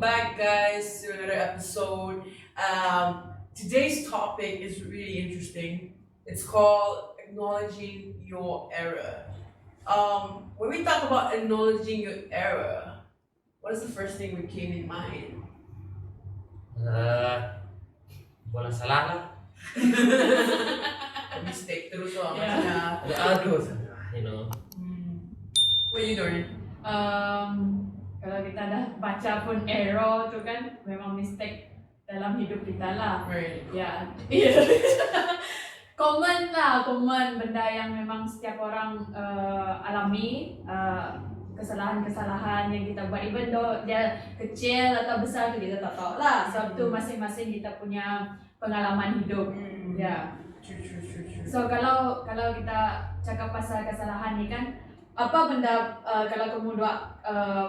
back, guys, to another episode. Today's topic is really interesting. It's called acknowledging your error. When we talk about acknowledging your error, what is the first thing that came in mind? Uh, Walang salah lah. A mistake terus lah, Yeah. macam Aduh, you know. what you doing? Kalau kita dah baca pun error tu kan memang mistake dalam hidup kita lah. Right. Ya. Common benda yang memang setiap orang alami, kesalahan-kesalahan yang kita buat, even though dia kecil atau besar tu kita tak tahu lah. Sebab tu masing-masing kita punya pengalaman hidup. Ya. True. So kalau kita cakap pasal kesalahan ni kan, apa benda kalau kamu dua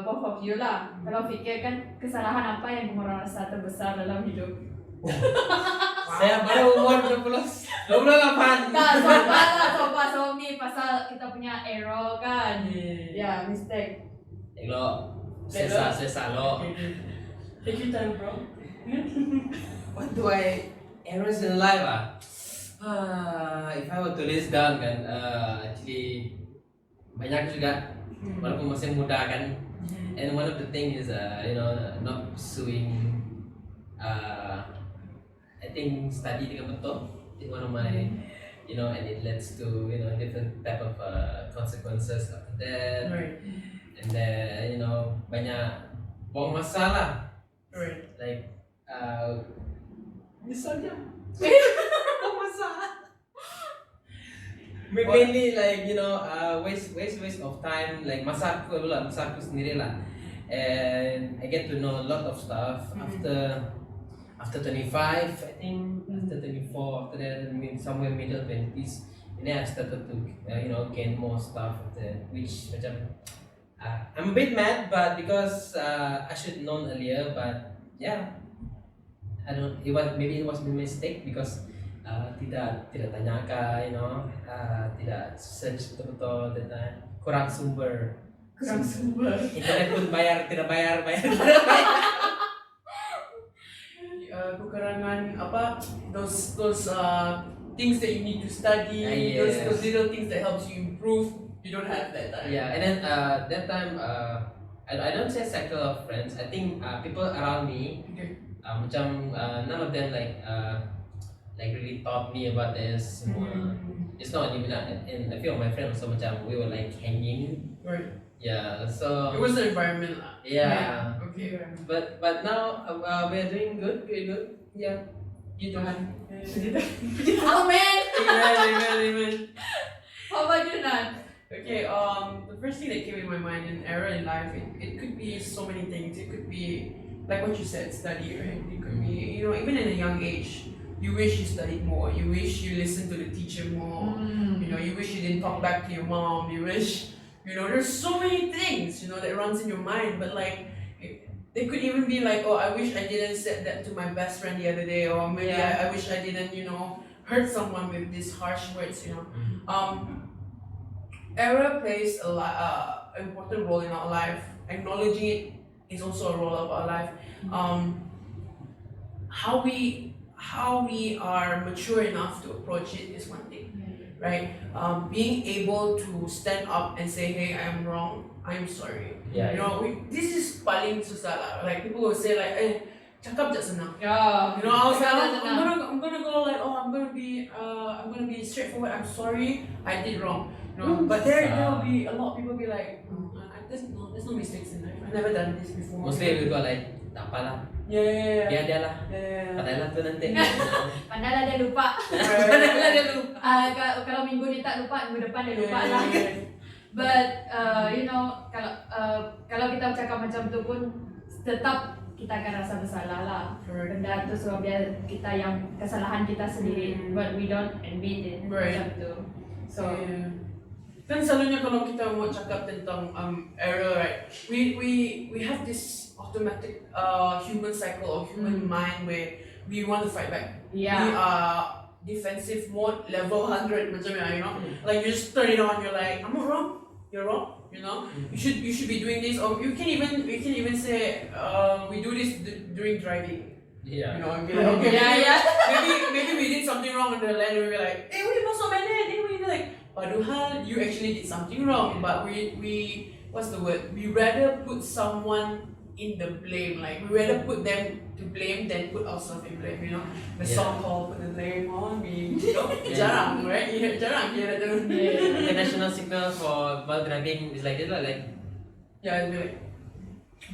both of you lah, kalau fikirkan kesalahan apa yang kamu rasa terbesar dalam hidup? Saya baru umur 28. Tak, sobat suami pasal kita punya error kan. Ya, mistake. Lo, sesa lo. Take your time, bro. What do I errors in life if I were to list down kan, actually banyak juga, walaupun masih muda kan. And one of the thing is not pursuing I think study dengan betul. I think one of my and it leads to different type of consequences after that. Right. And then banyak buang masa lah. Right. Like misalnya buang masa. Mainly like waste of time, like masa aku sendiri lah. And I get to know a lot of stuff after 25, I think. After 24, after that, somewhere middle 20s, and then I started to gain more stuff after that, which I'm a bit mad, but because I should known earlier, but yeah, maybe it was a mistake because tidak tanyakan, tidak search betul-betul, dan kurang sumber. Internet pun tidak bayar. Kekurangan apa? Those things that you need to study, Yes. those little things that helps you improve. You don't have that time. Yeah, and then that time I don't say circle of friends. I think people around me, Okay. none of them like really taught me about this. It's not even and a few of my friends also we were like hanging. Right. Yeah, so It was the environment lah. yeah. Okay. But now we're doing good, very good. Yeah. You don't. Amen. Amen. How about you, Nat? Okay. The first thing that came in my mind, an error in life, it could be so many things. It could be like what you said, study, right? It could be even in a young age, you wish you studied more. You wish you listened to the teacher more. You wish you didn't talk back to your mom. You wish there's so many things that runs in your mind. But like they could even be like, oh, I wish I didn't said that to my best friend the other day, or maybe I wish I didn't hurt someone with these harsh words. Error plays an important role in our life. Acknowledging it is also a role of our life. How we are mature enough to approach it is one thing, right? Being able to stand up and say, hey, I am wrong, I'm sorry. Yeah. This is paling susah lah. Like people will say like, cakap je senang. Yeah. I was like, Senang. I'm gonna go like, I'm gonna be straightforward. I'm sorry, I did wrong. But there will be a lot of people be like, there's no mistakes in life. I've never done this before. Mostly we go like tak apa lah. Yeah. Dia lah. Yeah. Patahlah tu nanti. Pandailah dia lupa. Padahal dia lupa. Kalau minggu ni tak lupa, minggu depan dia lupa lah. But kalau kita cakap macam tu pun tetap kita akan rasa bersalah lah. Benda tu sebab kita yang kesalahan kita sendiri, but we don't admit it macam tu. So kan selalunya kalau kita mau cakap tentang error, right? We have this automatic human cycle or human mind where we want to fight back. Yeah. We are defensive mode level 100 macam like you just turn it on, you're like, I'm not wrong, you're wrong, You know, you should be doing this, or you can even say, we do this during driving. Yeah. You know, and be like, okay, Yeah. maybe we did something wrong on the land, and we're like, hey, we masuk mana? Then we like, padahal you actually did something wrong, but we what's the word? We rather put someone in the blame, like we rather put them to blame than put ourselves in blame. You know, the song called "Put the Blame on Me." You know, jarang, right? Jarang hear that. The national signal for while driving is like this lah, like. Yeah, it'll be like,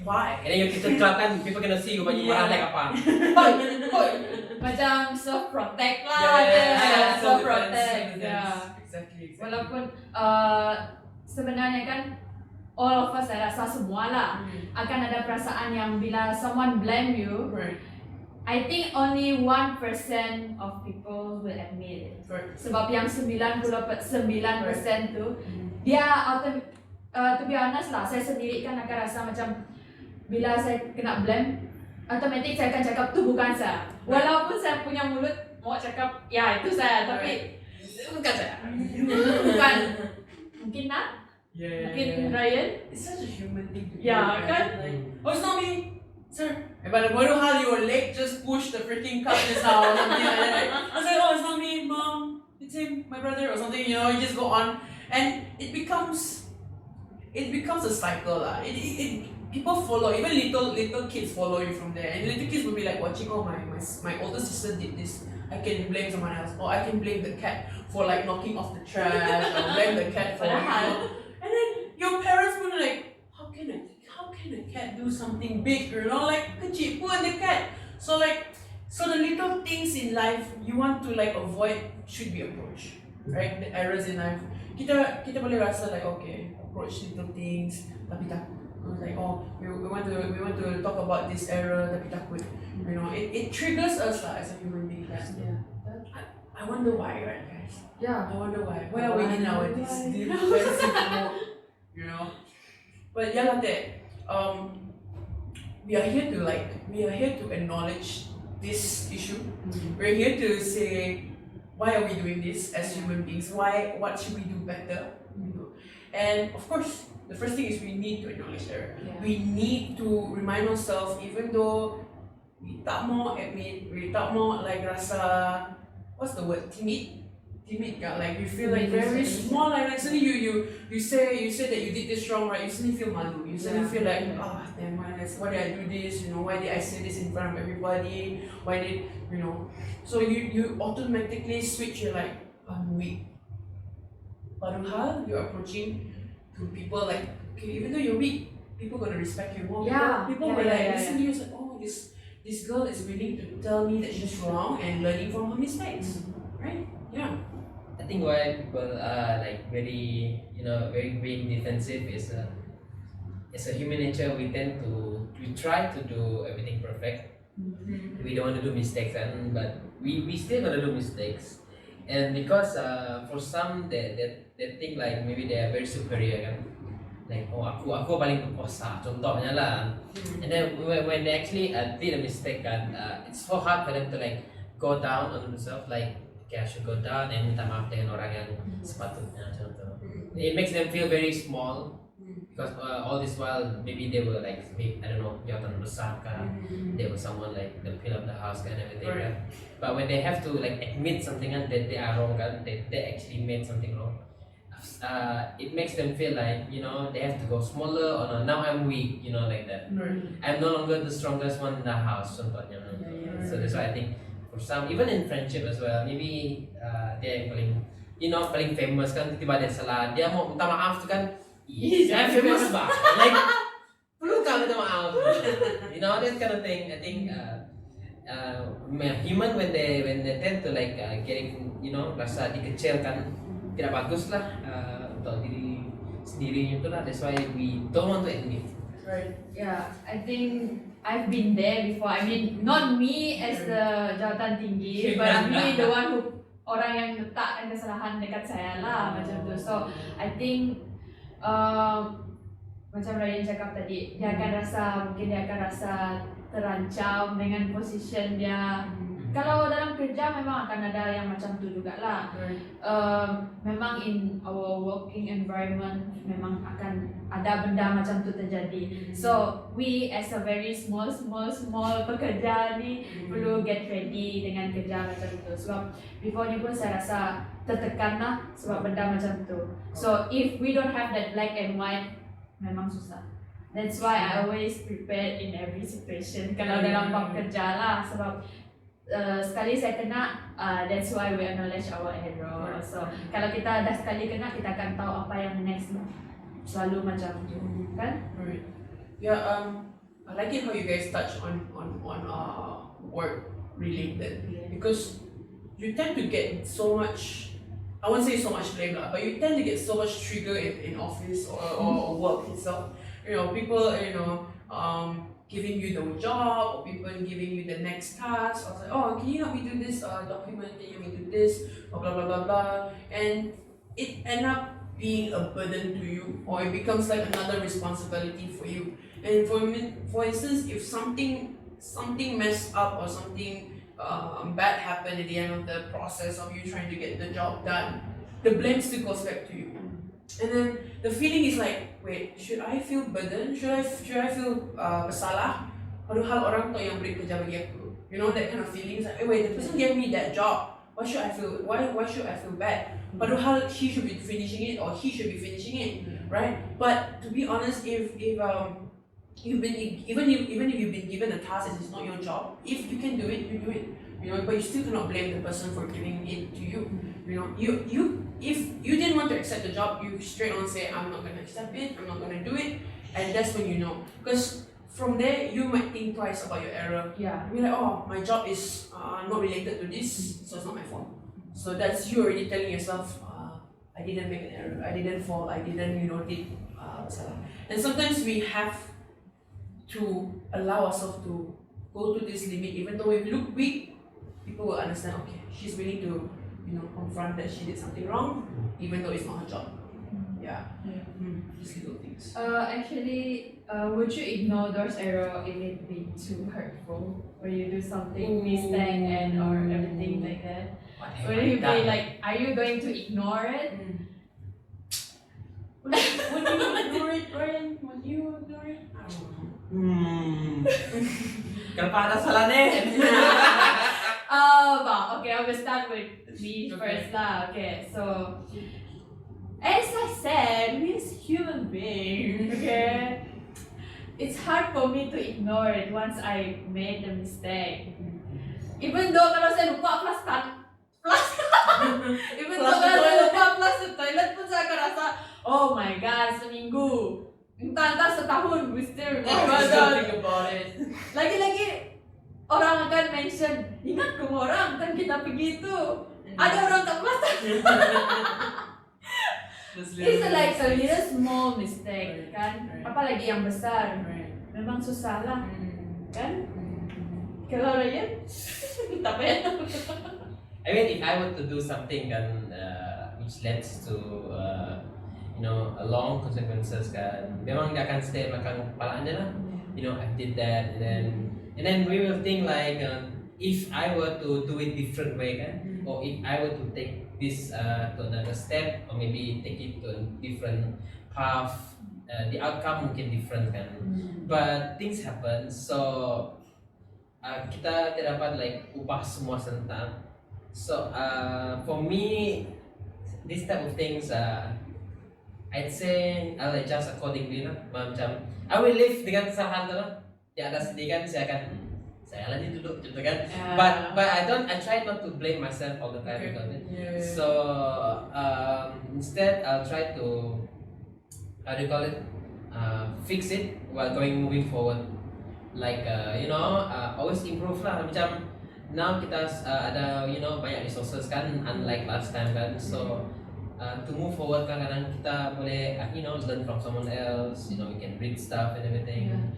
why? And then you kita club kan, people cannot see you but you marah like apa. Macam self-protect lah. Yeah, Self-protect. self-defense. Yeah. Exactly. Walaupun sebenarnya kan all of us, saya rasa semua lah akan ada perasaan yang bila someone blame you, Right. I think only 1% of people will admit it. Right. Sebab yang 99% tu dia to be honest lah, saya sendiri kan akan rasa macam bila saya kena blame, automatic saya akan cakap tu bukan saya. Walaupun saya punya mulut mau cakap ya itu saya, tapi bukan saya. Bukan. Mungkin nak? Yeah. Mungkin Ryan? It's such a human thing to do. Yeah, right? kan? Like, oh, it's not me, sir. But how your leg just pushed the freaking cup just now or something like that. Right? I was like, oh, it's not me, mom. It's him, my brother, or something. You know, you just go on, and it becomes a cycle lah. People follow, even little kids follow you from there, and little kids will be like watching. Oh, my older sister did this. I can blame someone else, or I can blame the cat for like knocking off the trash, or blame the cat for and then your parents will like, how can a cat do something big? You know, like kecil pun the cat. So the little things in life you want to like avoid should be approached, right? The errors in life. Kita boleh rasa like okay, approach little things, tapi takut. Like we want to talk about this error, tapi takut. You know, it triggers us lah as a human being. Yeah. I wonder why, right, guys? Yeah. I wonder why. Where are we in our this defensive mode? You know? But yeah, like that. We are here to acknowledge this issue. We're here to say, why are we doing this as human beings? What should we do better? You know? And of course, the first thing is we need to acknowledge error. Yeah. We need to remind ourselves, even though we tak mau admit, we tak mau like rasa, what's the word? Timid ka, like you feel like very small, like suddenly you say that you did this wrong, right? You suddenly feel malu. You suddenly feel like, damn, why did I do this? You know, why did I say this in front of everybody? Why did you know? So you automatically switch. You're like, I'm weak. Padahal you're approaching to people like, okay, even though you're weak, people gonna respect you more. People will listen to you. Like, oh, this girl is willing to tell me that she's wrong and learning from her mistakes, right? Yeah. I think why people are like very being defensive is it's a human nature. We try to do everything perfect. We don't want to do mistakes, but we still gonna do mistakes. And because for some they think like maybe they are very superior kan, like aku paling berkuasa contohnya lah. And then when they actually did a mistake kan, it's so hard for them to like go down on themselves, like okay, I should go down and minta maaf dengan orang yang sepatutnya contoh. It makes them feel very small because all this while maybe they were like, I don't know, jabatan besar kan, they were someone like the pillar of the house kan, everything right. But when they have to like admit something that they are wrong kan, they actually made something wrong, it makes them feel like, you know, they have to go smaller, or no, now I'm weak, you know, like that. I'm no longer the strongest one in the house contohnya. So that's why I think for some, even in friendship as well, maybe dia yang paling famous kan, tiba-tiba dia salah, dia mau minta maaf tu kan, saya famous bah, like perlu kau minta maaf, you know, that kind of thing. I think human when they tend to like getting, you know, rasa dikecilkan, tidak bagus lah untuk diri sendiri itu lah. That's why we don't want to admit. Right. Yeah, I think I've been there before. I mean, not me as the jawatan tinggi, but me the one who orang yang letakkan kesalahan dekat saya lah macam tu. So I think macam Ryan cakap tadi, mungkin dia akan rasa terancam dengan position dia. Kalau dalam kerja memang akan ada yang macam tu jugalah. Right. Memang in our working environment memang akan ada benda macam tu terjadi. So we as a very small pekerja ni perlu get ready dengan kerja macam tu. Sebab before ni pun saya rasa tertekan lah sebab benda macam tu. So if we don't have that black and white, memang susah. That's why I always prepare in every situation kalau dalam bab kerja lah. Sebab sekali saya kena, that's why we acknowledge our error. So kalau kita dah sekali kena, kita akan tahu apa yang next. Selalu macam tu, kan? Right. Yeah. I like it how you guys touch on work related because you tend to get so much. I won't say so much blame lah, but you tend to get so much trigger in office or work itself. People giving you the job or people giving you the next task. I was like, oh, can you help me do this document? Can you help me do this? Blah blah blah blah blah. And it end up being a burden to you, or it becomes like another responsibility for you. And for instance, if something messed up or something bad happened at the end of the process of you trying to get the job done, the blame still goes back to you. And then the feeling is like, wait, should I feel burdened? Should I feel bersalah? Padahal orang tu yang beri kerja bagi aku. That kind of feeling. It's like, wait, the person gave me that job. Why should I feel bad? Padahal she should be finishing it or he should be finishing it, right? But to be honest, if you've been even if you've been given a task and it's not your job, if you can do it, you do it. But you still cannot blame the person for giving it to you. If you didn't want to accept the job, you straight on say, I'm not gonna accept it, I'm not gonna do it, and that's when you know. Because from there, you might think twice about your error. Yeah. You're like, oh, my job is not related to this, so it's not my fault. So that's you already telling yourself, I didn't make an error, I didn't fall, I didn't, did salah. And sometimes we have to allow ourselves to go to this limit, even though if we look weak, people will understand, okay, she's willing to, confront that she did something wrong, even though it's not her job. Yeah. Just little things. Actually, would you ignore those errors if it be too hurtful? Or you do something mistake and or everything like that? Will you be like, are you going to ignore it? Would you ignore it, Doreen? Would you ignore it? I don't know. Kalau salah ni. Okay, I will start with me first lah. Okay, so as I said, we as human beings, okay, it's hard for me to ignore it once I made the mistake. Even though kalau saya lupa plus even though kalau saya lupa plus the toilet pun saya akan rasa, oh my god, seminggu, entah setahun, we still think about it. Lagi-lagi orang akan mention, ingat kamu orang kan kita pergi itu, ada orang tak plus. It's like a little small mistake, kan? Apalagi yang besar, memang susah lah, kan? Kalau Ryan, tak payah. I mean, if I were to do something which leads to a long consequences kan, memang dia akan stay belakang kepala anda lah. I did that, and then we will think like, if I were to do it different way kan, or if I were to take this to another step, or maybe take it to a different path, the outcome mungkin different kan. But things happen, so kita tidak dapat like ubah semua serentak. So for me, this type of things, I'd say I'll adjust accordingly lah. Macam I will live dengan kesalahan tu lah. Yang ada sedih kan, saya lagi duduk gitu kan. But I try not to blame myself all the time about it. So instead I'll try to, how do you call it, fix it while moving forward. Like always improve lah. Macam now kita ada banyak resources kan, unlike last time kan. So to move forward kadang-kadang kita boleh learn from someone else. We can read stuff and everything.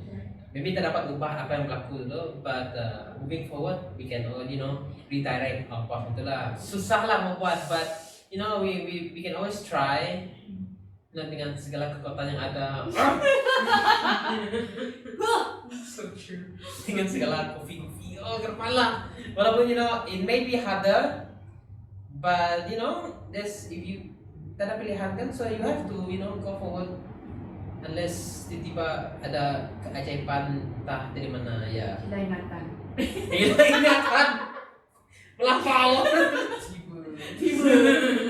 Maybe kita dapat ubah apa yang berlaku dulu, but moving forward we can redirect our path itulah. Susah lah mau buat, but we can always try. Dengan segala kekuatan yang ada. So true. Dengan segala kopi-kopi, oh kepala. Walaupun it may be harder, but there's if you tak ada pilihan kan, so you have to go forward unless tiba-tiba ada keajaiban entah dari mana ya. Hilang ingatan. Hilang ingatan. Melampau. Tiba.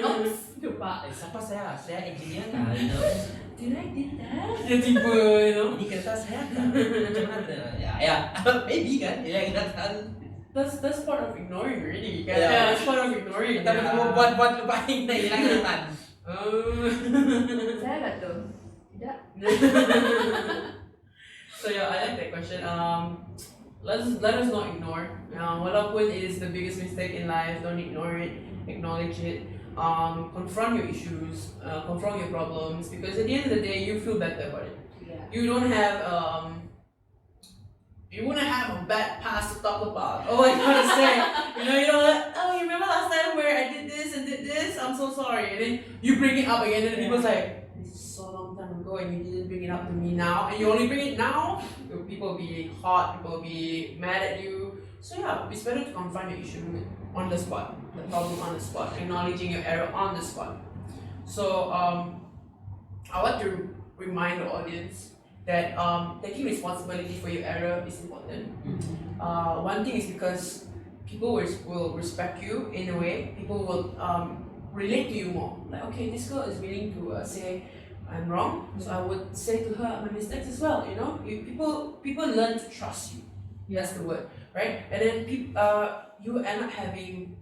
Oops, lupa. Siapa saya? Saya engineer kan. Did I did that? Dia tiba, Ini kereta saya kan. Macam mana? Ya, maybe kan. Hilang ingatan. That's part of ignoring really. Kan? Yeah. Yeah, that's part of ignoring. Tapi kamu buat lupain na hilang ingatan. Saya nggak tahu. Tidak. So yeah, I like that question. Let us not ignore. Walaupun it is the biggest mistake in life, don't ignore it. Acknowledge it. Confront your issues. Confront your problems. Because at the end of the day, you feel better about it. Yeah. You don't have you wouldn't have a bad past to talk about. Oh, I gotta say, you know what? Oh, you remember last time where I did this and did this? I'm so sorry. And then you bring it up again, and people's like, this is so long time ago, and you didn't bring it up to me now, and you only bring it now. People will be hot. People will be mad at you. So yeah, it's better to confront your issue on the spot, the problem on the spot, acknowledging your error on the spot. So I want to remind the audience that taking responsibility for your error is important. One thing is because people will respect you in a way. People will relate to you more. Like, okay, this girl is willing to say I'm wrong, so I would say to her my mistakes as well. People learn to trust you. That's the word, right? And then you end up having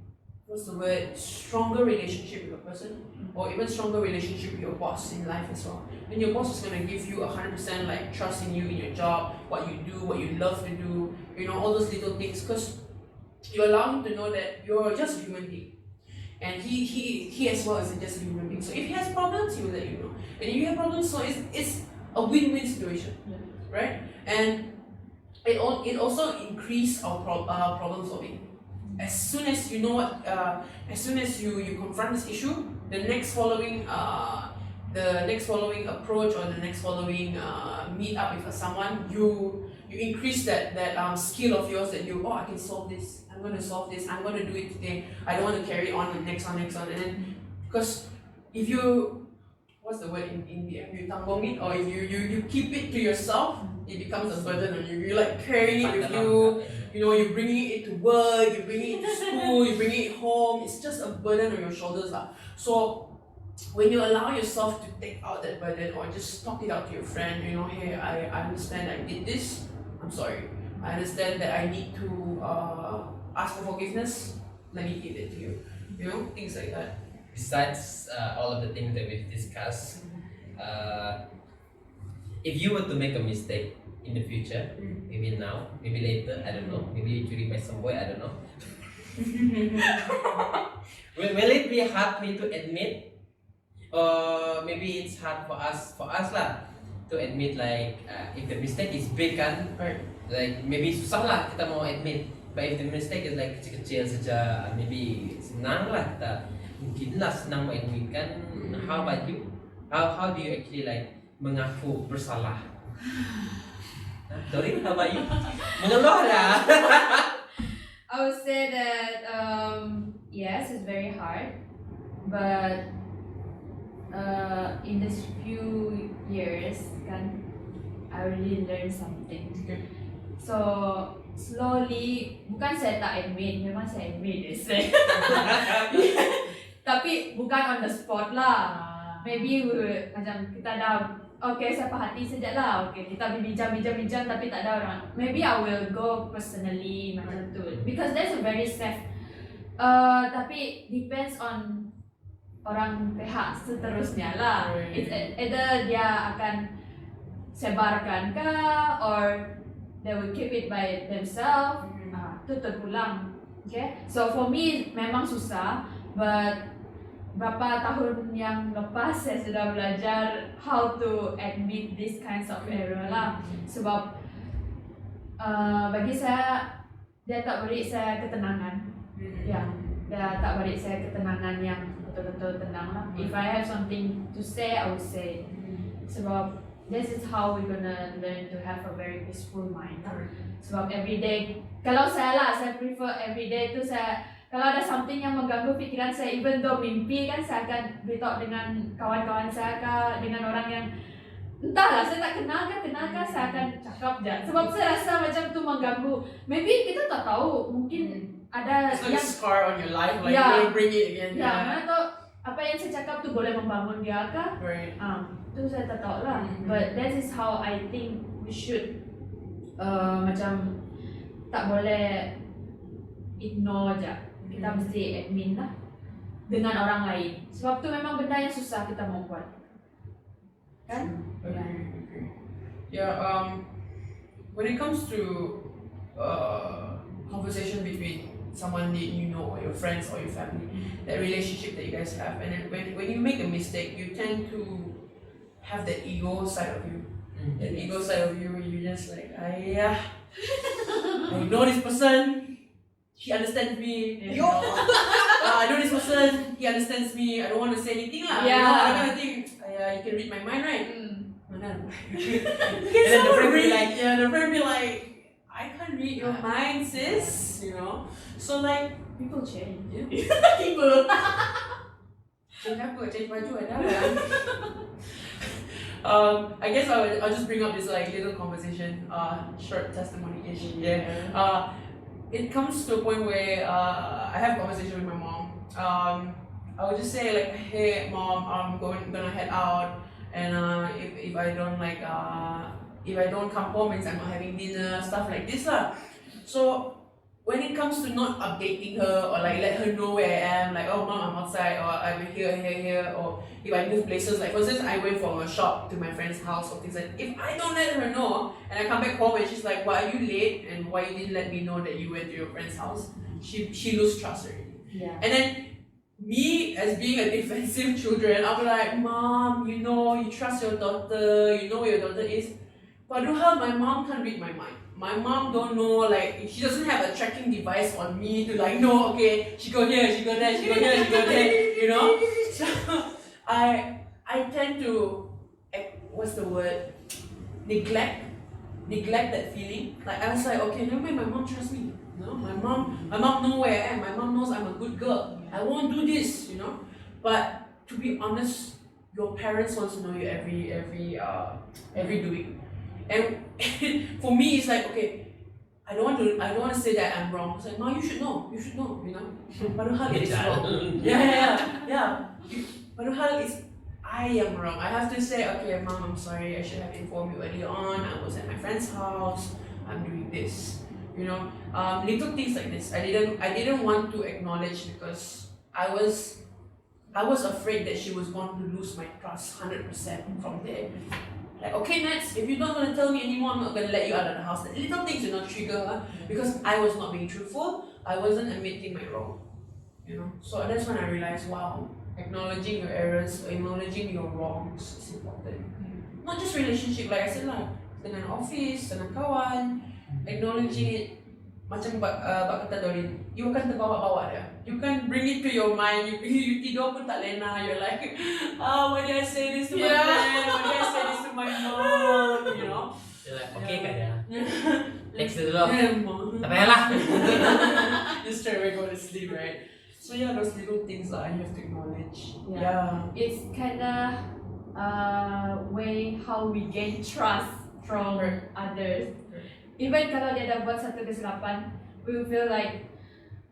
stronger relationship with a person, or even stronger relationship with your boss in life as well. Then your boss is gonna give you 100% like trust in you in your job, what you do, what you love to do, all those little things, because you allow him to know that you're just a human being, and he as well is just a human being. So if he has problems, he will let you know, and if you have problems, so it's a win-win situation, right? And it also increase our problem solving. As soon as you know what, as soon as you confront this issue, the next following approach, or the next following meet up with someone, you increase that skill of yours, that I can solve this. I'm gonna solve this. I'm gonna do it today. I don't want to carry on and next on, and then because if you, what's the word in you tanggong it, or if you keep it to yourself, it becomes a burden on you. You're like carrying it with you. You're bringing it to work, you're bringing it to school, you're bringing it home. It's just a burden on your shoulders. So when you allow yourself to take out that burden, or just talk it out to your friend, hey, I understand I did this, I'm sorry. I understand that I need to ask for forgiveness, let me give it to you. Things like that. Besides all of the things that we've discussed, if you were to make a mistake in the future, maybe now, maybe later, I don't know, maybe you curi by some boy, I don't know. Will it be hard for you to admit, or maybe it's hard for us lah to admit, like if the mistake is big kan, like maybe susah lah kita mau admit, but if the mistake is like kecil-kecil saja, maybe senang lah kita, mungkin lah senang mau admit kan. How about you? How do you actually like mengaku bersalah? Doreen, how about you? Mengeluh lah. I would say that yes, it's very hard, but in these few years, I really learned something. So slowly, bukan saya tak admit, memang saya admit tapi bukan on the spot lah. Maybe macam kita dah okay, saya hati sejak lah. Okay, kita bincang, tapi tak ada orang. Maybe I will go personally macam tu, because that's a very safe. Tapi depends on orang pihak seterusnya lah. It's either dia akan sebarkan kah, or they will keep it by themselves. Tu terpulang. Okay, so for me memang susah, but berapa tahun yang lepas saya sudah belajar how to admit these kinds of error lah. Sebab bagi saya, dia tak beri saya ketenangan. Ya, dia tak beri saya ketenangan yang betul-betul tenang lah. If I have something to say, I will say. Sebab this is how we're gonna learn to have a very peaceful mind. Sebab everyday, kalau saya prefer everyday tu kalau ada something yang mengganggu fikiran saya, even though mimpi kan saya akan beritahu dengan kawan-kawan saya dengan orang yang entahlah saya tak kenal saya akan cakap je. Sebab saya rasa macam tu mengganggu. Maybe kita tak tahu, mungkin ada it's like a scar on your life, like Yeah. you bring it again. mana tahu apa yang saya cakap tu boleh membangun dia kah? Right. Tu saya tak tahu lah. But that is how I think we should macam tak boleh ignore je. Kita mesti admin lah dengan orang lain. Sebab tu memang benda yang susah kita mau buat. Kan? Agree. Yeah. When it comes to conversation between someone that you know, or your friends or your family, that relationship that you guys have, and then when you make a mistake, you tend to have that ego side of you. That ego side of you, you just like, I know this person, he understands me. You know, I know this person, he understands me. I don't want to say anything lah. Yeah. You know, I kind of think, you can read my mind, right? Mana? And then the friend be like, the friend be like, I can't read your mind, sis. You know, so like People change. people. Change apa? Change baju ada lah. I guess I'll just bring up this like little conversation, short testimony-ish. Yeah. It comes to a point where I have a conversation with my mom. I would just say like, hey mom, I'm gonna head out, and if I don't like if I don't come home means I'm not having dinner, stuff like this lah. So when it comes to not updating her or like let her know where I am, like, oh mom, I'm outside, or I'm here, or if I move places, like for instance I went from a shop to my friend's house or things like that. If I don't let her know and I come back home and she's like, why are you late and why you didn't let me know that you went to your friend's house, she lose trust already. Yeah. And then me as being a defensive children, I'll be like, mom, you know, you trust your daughter, you know where your daughter is. Padahal my mom can't read my mind. My mom don't know, like, she doesn't have a tracking device on me to like know, okay, she go here, she go there, she go here, she go there, you know? So I tend to, what's the word? Neglect that feeling. Like I was like, okay, never mind, my mom trusts me. You know, my mom knows where I am. My mom knows I'm a good girl. I won't do this, you know. But to be honest, your parents want to know your every doing. And for me, it's like, okay, I don't want to say that I'm wrong. It's like, no, you should know, you know. Padahal it's wrong. Yeah. Padahal it's I am wrong. I have to say, okay, mom, I'm sorry. I should have informed you earlier on. I was at my friend's house. I'm doing this. You know, little things like this. I didn't want to acknowledge because I was afraid that she was going to lose my trust 100% from there. Like, okay, Nats, if you're not going to tell me anymore, I'm not going to let you out of the house. The little things do not trigger her because I was not being truthful. I wasn't admitting my wrong. You know, so that's when I realized, wow, acknowledging your errors, acknowledging your wrongs is important. Not just relationship, like I said lah, dengan office, dengan kawan, acknowledging it. Macam kata Doreen, you akan terbawa-bawa dia. You can bring it to your mind. You tidur pun tak lena. You're like, why did I say this to my friend? Why did I say this to my mom? You know? You're like, okay kak ya. Next dulu. Tak Tak payahlah. Just straight away go to sleep, right? So yeah, those little things that you have to acknowledge. Yeah. It's kinda way how we gain trust from others. Even kalau dia dah buat satu kesilapan, we will feel like,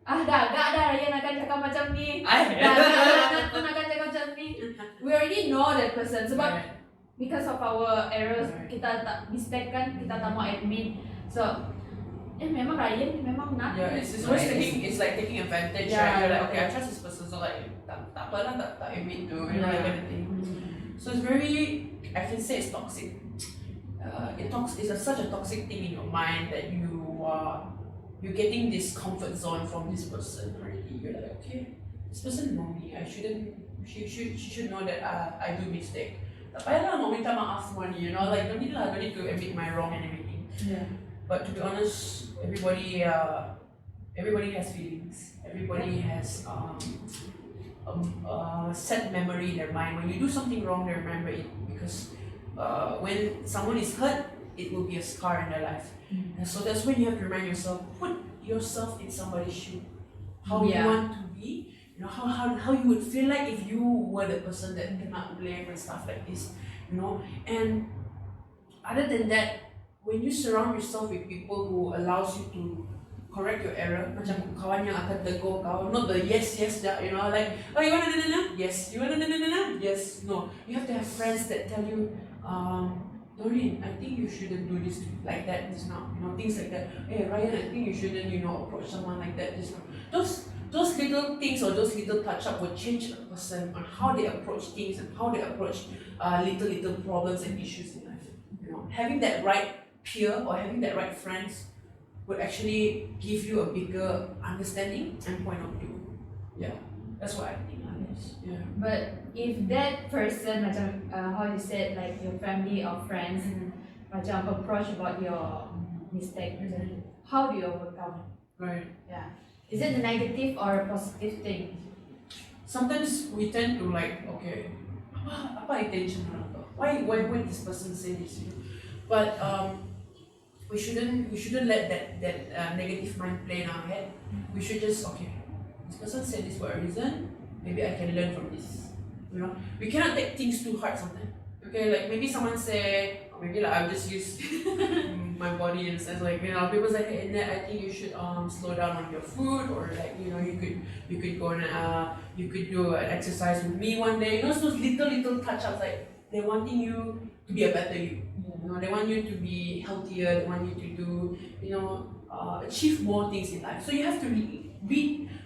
dah agak yang akan cakap macam ni. Dah pun akan cakap macam ni. We already know that person sebab because of our errors, kita tak mistake kan, kita tak mau admit. So, memang Ryan, memang nak. Yeah, it's always it's like taking advantage, right? You're like, okay, I trust this person, so like, tak apalah, tak admit to, you know, that kind of thing. So it's very, I can say it's toxic. It's such a toxic thing in your mind that you're getting this comfort zone from this person already. You're like, okay, this person know me. She should know that I do mistake. Tak payahlah mau minta maaf semua ni, you know, like don't need to admit my wrong and everything. Yeah. But to be honest, everybody has feelings. Everybody has set memory in their mind. When you do something wrong, they remember it because when someone is hurt, it will be a scar in their life. And so that's when you have to remind yourself, put yourself in somebody's shoe. How you want to be, how you would feel like if you were the person that cannot blame and stuff like this, And other than that, when you surround yourself with people who allows you to correct your error, macam kawan yang akan tegur kau, not the yes je, like, oh you wanna yes, you wanna yes, no. You have to have friends that tell you, Doreen, I think you shouldn't do this like that just now, things like that. Hey Ryan, I think you shouldn't, approach someone like that just now. Those little things or those little touch up will change a person on how they approach things and how they approach little problems and issues in life. Having that right peer or having that right friends would actually give you a bigger understanding and point of view. Yeah, that's what I think. Yeah. But if that person, macam how you said, like your family or friends, macam approach about your mistake, how do you overcome? Right. Yeah. Is it a negative or a positive thing? Sometimes we tend to like, okay, apa intention why this person say this? But we shouldn't let that negative mind play in our head. We should just, okay, this person said this for a reason. Maybe I can learn from this. We cannot take things too hard sometimes. Okay, like maybe someone say, or maybe like I'll just use my body in a sense, like people say, hey, Nat, I think you should slow down on your food, or like you could go and you could do an exercise with me one day. Those little touch-ups, like they're wanting you to be a better you. They want you to be healthier. They want you to do achieve more things in life. So you have to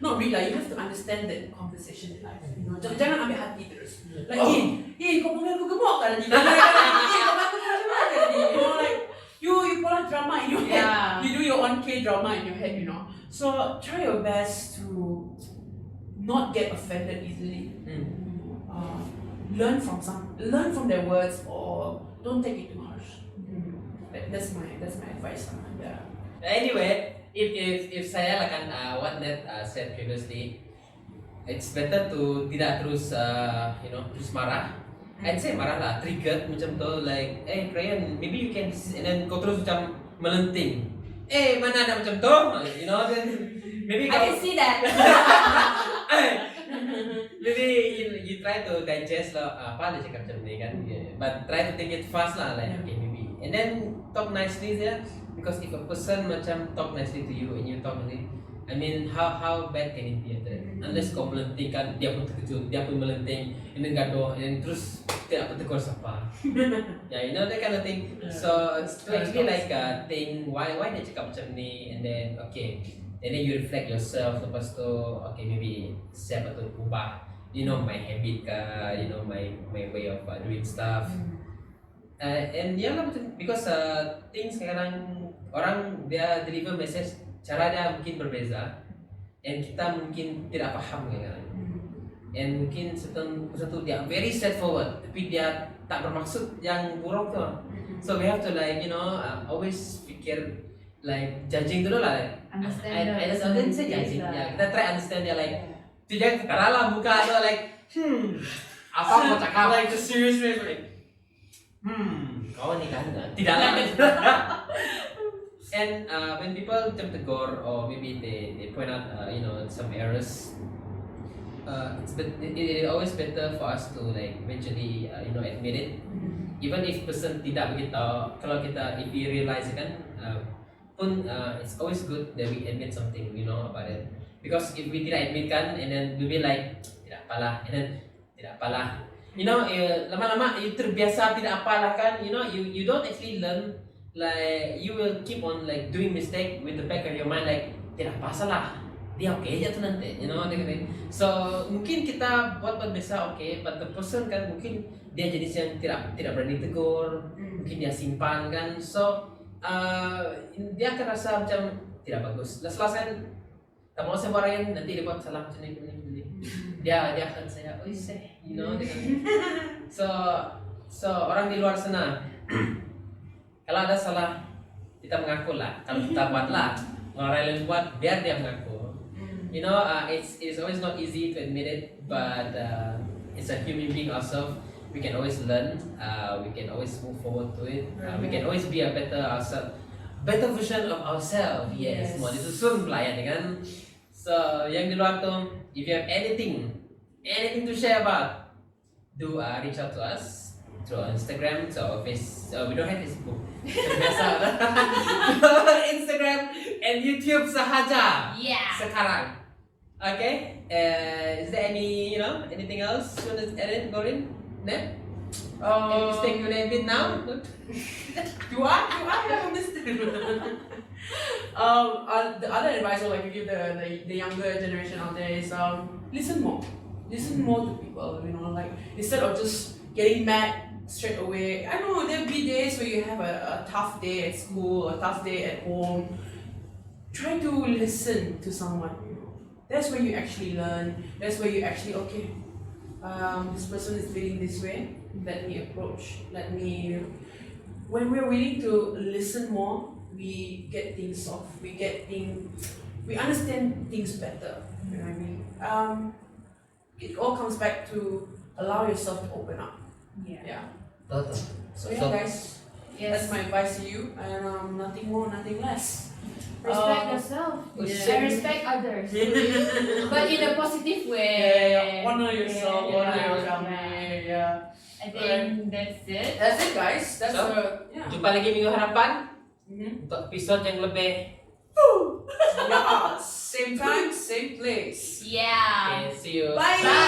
not read lah. You have to understand that conversation in life. Jangan ambil hati terus. Like, kau panggil aku gemuk kan tadi? Kau panggil aku macam tadi? Like you pull out drama in your head. You do your own K drama in your head. So try your best to not get offended easily. Learn from their words, or don't take it too harsh. That's my advice. Yeah. Anyway, if saya akan what Nat said previously, it's better to tidak terus terus marah. I'd say marah lah, triggered macam tu, like, Ryan, maybe you can, and then kau terus macam melenting. Mana ada macam tu? Then maybe I can see that. maybe you try to digest lah apa dia cakap macam ni kan, but try to think it fast lah, like okay maybe, and then talk nicely there, because if a person macam talk nicely to you and you talk nicely, I mean how bad can it be after that? Unless kau melenting kan, dia pun terkejut, dia pun melenting, and then gaduh, and then terus tidak bertegur sapa. Yeah, that kind of thing. So to actually like think why dia cakap macam ni, and then okay. And then you reflect yourself, lepas tu, okay, maybe saya patut ubah, my habit ke, my way of doing stuff. And yeah lah, because things kadang orang dia deliver message, cara dia mungkin berbeza, and kita mungkin tidak faham kadang. And mungkin satu dia very straightforward, tapi dia tak bermaksud yang buruk tu. So we have to like, always fikir, like judging dulu lah, like, I don't say judging, kita try understand dia, like tidak karalah buka atau like apa mau cakap, like the serious way, like kau ni kan tidak lah. And when people macam tegur, or maybe they point out some errors, it always better for us to like eventually admit it, even if person tidak beritahu. Kalau kita, if we realize kan, it's always good that we admit something, about it. Because if we tidak admit kan, and then we be like tidak apalah, and then tidak apalah, lama-lama you terbiasa tidak apalah kan, you don't actually learn, like you will keep on like doing mistake with the back of your mind, like tidak masalah, dia okay aja tu nanti, so mungkin kita buat biasa okay, but the person kan mungkin dia jenis yang tidak berani tegur, mungkin dia simpan kan, so dia akan rasa macam tidak bagus. Selesai tak mau saya marahin, nanti dia buat salah macam ni. Dia akan saya, so orang di luar sana, kalau ada salah kita mengaku lah, kalau kita buat lah, orang lain buat biar dia mengaku. It's always not easy to admit it, but it's a human being ourselves. we can always learn, we can always move forward to it, we can always be a better version of ourselves. Yes, semua disusun pelayan ya kan. So yang di luar tu, if you have anything to share about, do reach out to us through our Instagram, to our we don't have Facebook. Biasa Instagram and YouTube sahaja. Yeah. Sekarang. Okay. Is there anything else you want to add in, Doreen? Nat? Any mistake you bit now? Do I have a mistake? The other advice I would like to give the younger generation out there is listen more. Listen more to people, like instead of just getting mad straight away. I know there'll be days where you have a tough day at school, a tough day at home. Try to listen to someone. That's where you actually learn. That's where you actually, okay, this person is feeling this way. Let me approach. When we're willing to listen more, we get things soft. We understand things better. You know what I mean? It all comes back to allow yourself to open up. Yeah. So yeah, guys, that's my advice to you, and nothing more, nothing less. Respect yourself and respect others, but in a positive way. Yeah. Honor yourself, honor your family. Yeah. I think that's it. That's it, guys. That's Jumpa lagi minggu harapan untuk episode yang lebih. Yeah. Same time, same place. Yeah. Okay, see you. Bye. Bye.